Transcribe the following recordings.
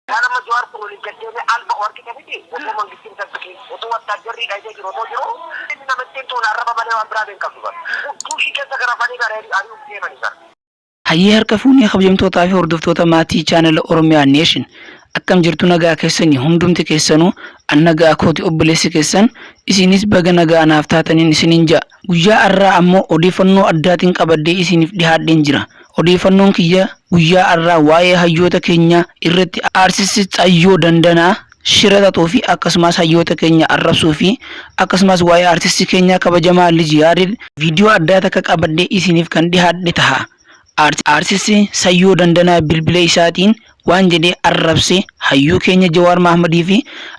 Kana majuar pun jadi alba orang kita ni, waktu mengisi terkini, waktu waktu jadi kayak gitu, waktu itu, ini nama tentu nara apa mana orang berada di kampung. Tuh kita sekarang apa ni cara hari ini mana sah? Hayyee harka fuunee kabajamtootaa fi hordoftoota maatii chaanala Oromiyaa Neeshin akkam jirtu nagaa keessanii hundumti keessanuu an nagaa kooti obboleessi keessan isinis baga nagaa anaaf taataniin isiniin ja'a. Guyyaa har'aa ammoo odeeffannoo addaatiin qabadhee isiniif dhihaadheen jira. Odeeffannoon kiyya guyyaa har'aa waa'ee hayyoota keenyaa irratti aartisti Xayyoo Dandanaa shira xaxuu fi akkasumas hayyoota keenya arrabsuu fi akkasumas waa'ee aartisti keenyaa kabajamaa Liji Yaared viidiyoo addaa takka qabadhee isiniif kan dhihaadhe ta'a. Aartisti Xayyoo Dandanaa bilbila isaatiin waan jedhee arrabse hayyuu keenya Jawaar Mahmadii fi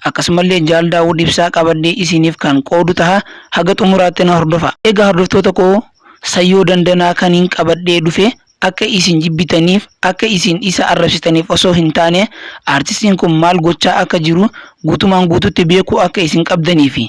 akkasumallee Jaal Daawud Ibsaa qabadhee isiniif kan qoodu ta'a. Haga xumuraatti na hordofa. Egaa hordoftoota koo Xayyoo Dandanaa kaniin qabadhee dhufe akka isin jibbitaniif akka isin isa arrabsitaniif osoo hin taane aartistiin kun maal gochaa akka jiru guutumaan guututti beekuu akka isin qabdaniifi.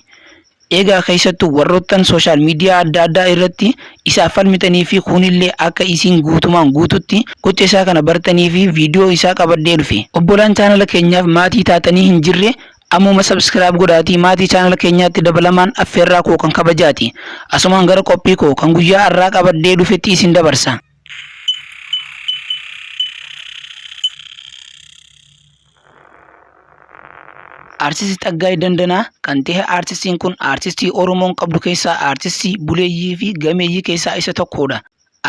Egaa keessattuu warroottan sooshaal miidiyaa adda addaa irratti isaa falmitanii fi kunillee akka isin guutumaan guututti gocha isaa kana bartanii fi viidiyoo isaa qabadhee dhufe. Obbolaan chaanala keenyaaf maatii taatanii hin jirre ammuma subscribe godhaatii maatii chaanala keenyaatti dabalamaan affeerraa koo kan kabajaati. Asumaan gara qophii koo kan guyyaa har'aa qabadhee dhufetti isin dabarsa. Aartisti Xaggaayee Dandanaa kan ta'e aartistiin kun aartistii Oromoon qabdu keessaa aartistii buleeyyii fi gameeyyii keessaa isa tokkodha.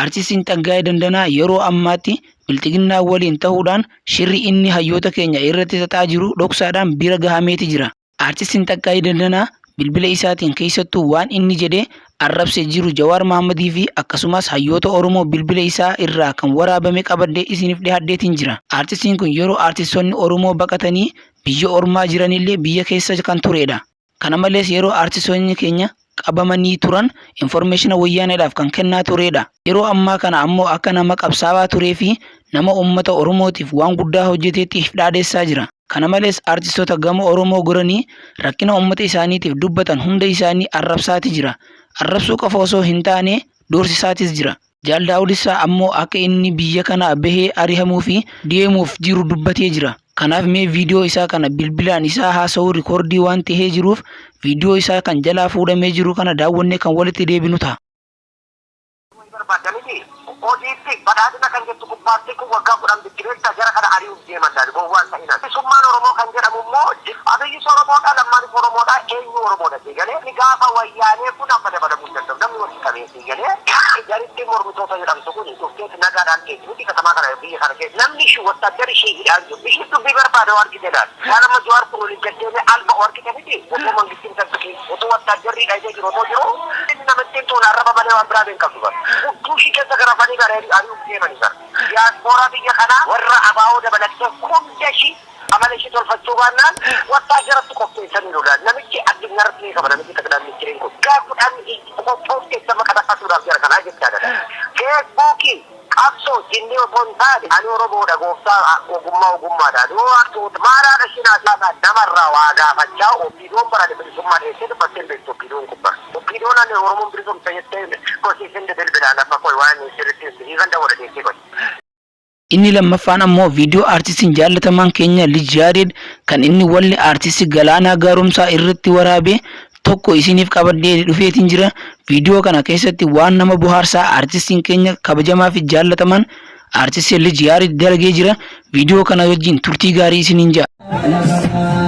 Aartistiin Xaggaayee Dandanaa yeroo ammaatti bilxiginnaa waliin ta'uudhaan shirri inni hayyoota keenya irratti xaxaa jiru dhoksaadhaan bira gahameeti jira. Aartistiin Xaggaayee Dandanaa bilbila isaatiin keessattuu waan inni jedhee arrabsee jiru Jawaar Mahmadii fi akkasumas hayyoota Oromoo bilbila isaa irraa kan waraabame qabadhee isiniif dhihaadheetiin jira. Aartistiin kun yeroo aartistoonni Oromoo baqatanii biyya ormaa jiranillee biyya keessa kan turedha. Kana malees yeroo aartistoonni keenya qabamanii turan information wayyaaneedhaaf kan kennaa turedha. Yeroo ammaa kana ammoo akka nama qabsaawaa turee fi nama uummata Oromootiif waan guddaa hojjeteetti if dhaadheessaa jira. Kana malees aartistoota gama Oromoo goranii rakkina uummata isaaniitiif dubbatan hunda isaanii arrabsaati jira. Arrabsuu qofa osoo hin taane doorsisaatis jira. Jaal Daawud Ibsaa ammoo akka inni biyya kana bahee ari'amuu fi deemuuf jiru dubbatee jira. Kanaaf mee viidiyoo isaa kana bilbilaan isaa haasa'uu rikoordii waan ta'ee jiruuf viidiyoo isaa kan jalaa fuudhamee jiru kana daawwannee kan walitti deebinu ta'a. Odeetti badhaadhina kan jettu gubbaatti kun waggaa 10 biqileetta jara kana ari'uuf deeman daali gowwaan ta'ina. Summaan Oromoo kan jedhamu immoo Abiyyis Oromoodha lammaan Oromoodha eenyu Oromoodha galee ni gaafa wayyaanee kun amma dabalamuu hin danda'u namni walitti qabee galee jaritti mormitoota jedhamtu kun dhufteetti nagaadhaan geessuuti katamaa kana biyya kana keessa namni ishii wattaaddarri ishee hidhaan jiru ishii dubbii barbaade argite laal waan amma Jawaar kun waliin gaddeeme alba argite miti otoo mangistiin tarkii otoo wattaaddarri dhaayitee jiru otoo jiru inni namattiin tuun arraba malee waan biraa hin qabdu bara utuu ishii keessa garafanii ari'uuf deemani bara diyaaspoora biyya kanaa warra abaa'oo dabalattee hundashi amala ishee tolfachuu baannaan wattaaddaratti qopheessanii lolaan namichi addunyaarratti ni qaba namichi takdaan ministeeriin kun gaafudhaan qopheessa maqadafatuudhaaf jara kanaa jechaadha. Feesbuukii qabsoo jinnii otoo hin taane ani Oromoodha gooftaa ogummaadhaan yoo artuut maaraadha shinaasaa namarraa waa gaafachaa ofiidoon barate bilisummaa dheessee dubbattee beektu ofiidoon kun bara. Ofiidoon ani Oromoon bilisumsa jettee gosiisin bilbilaan amma koy waan sirriitti hiikan daawwata deessee koy. Inni lammaffaan ammoo viidiyoo aartistiin jaallatamaan keenya Liji Yaared kan inni walli aartistii Galaanaa Gaaromsaa irratti waraabe tokko isiniif qabadhee dhufeetiin jira. Viidiyoo kana keessatti waan nama bohaarsaa aartistiin keenya kabajamaa fi jaallatamaan aartistii Liji Yaared dalagee jira. Viidiyoo kana wajjin turtii gaarii isiniin ja'a.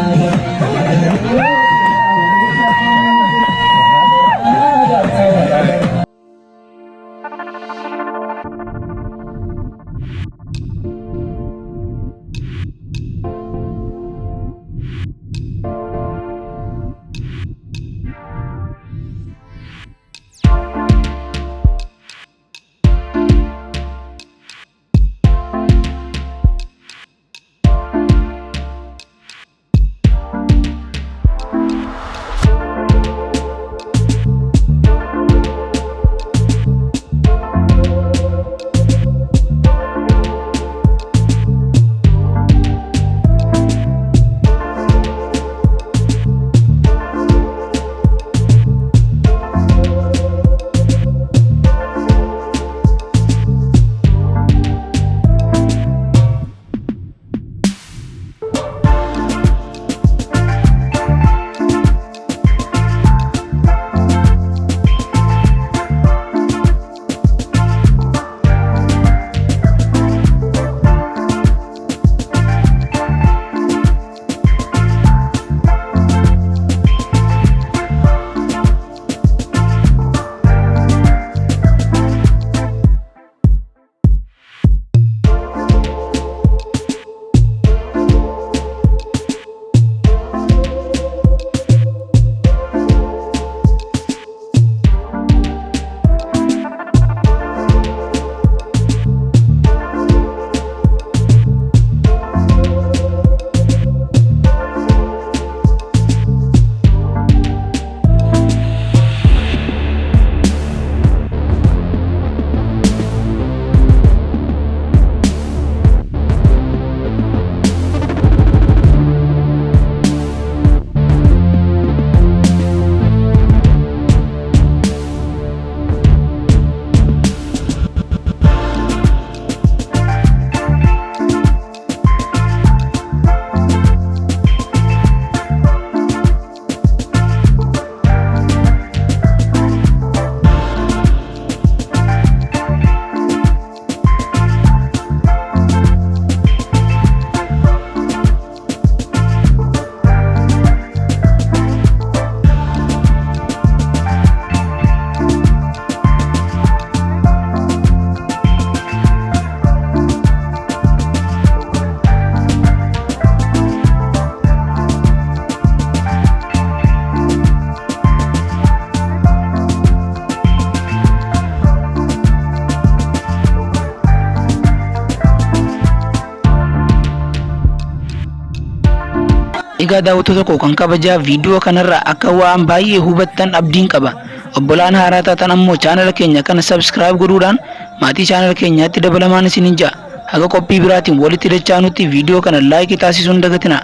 Egaa daawwattoota koo kan kabajaa viidiyoo kanarraa akka waan baay'ee hubattan abdiin qaba. Obbolaan haaraa taatan ammoo chaanala keenya kana subscribe godhuudhaan maatii chaanala keenyaatti dabalamaan isinin ja'a. Haga qophii biraatiin walitti dachaanutti viidiyoo kana laayikii taasisuun dagatina.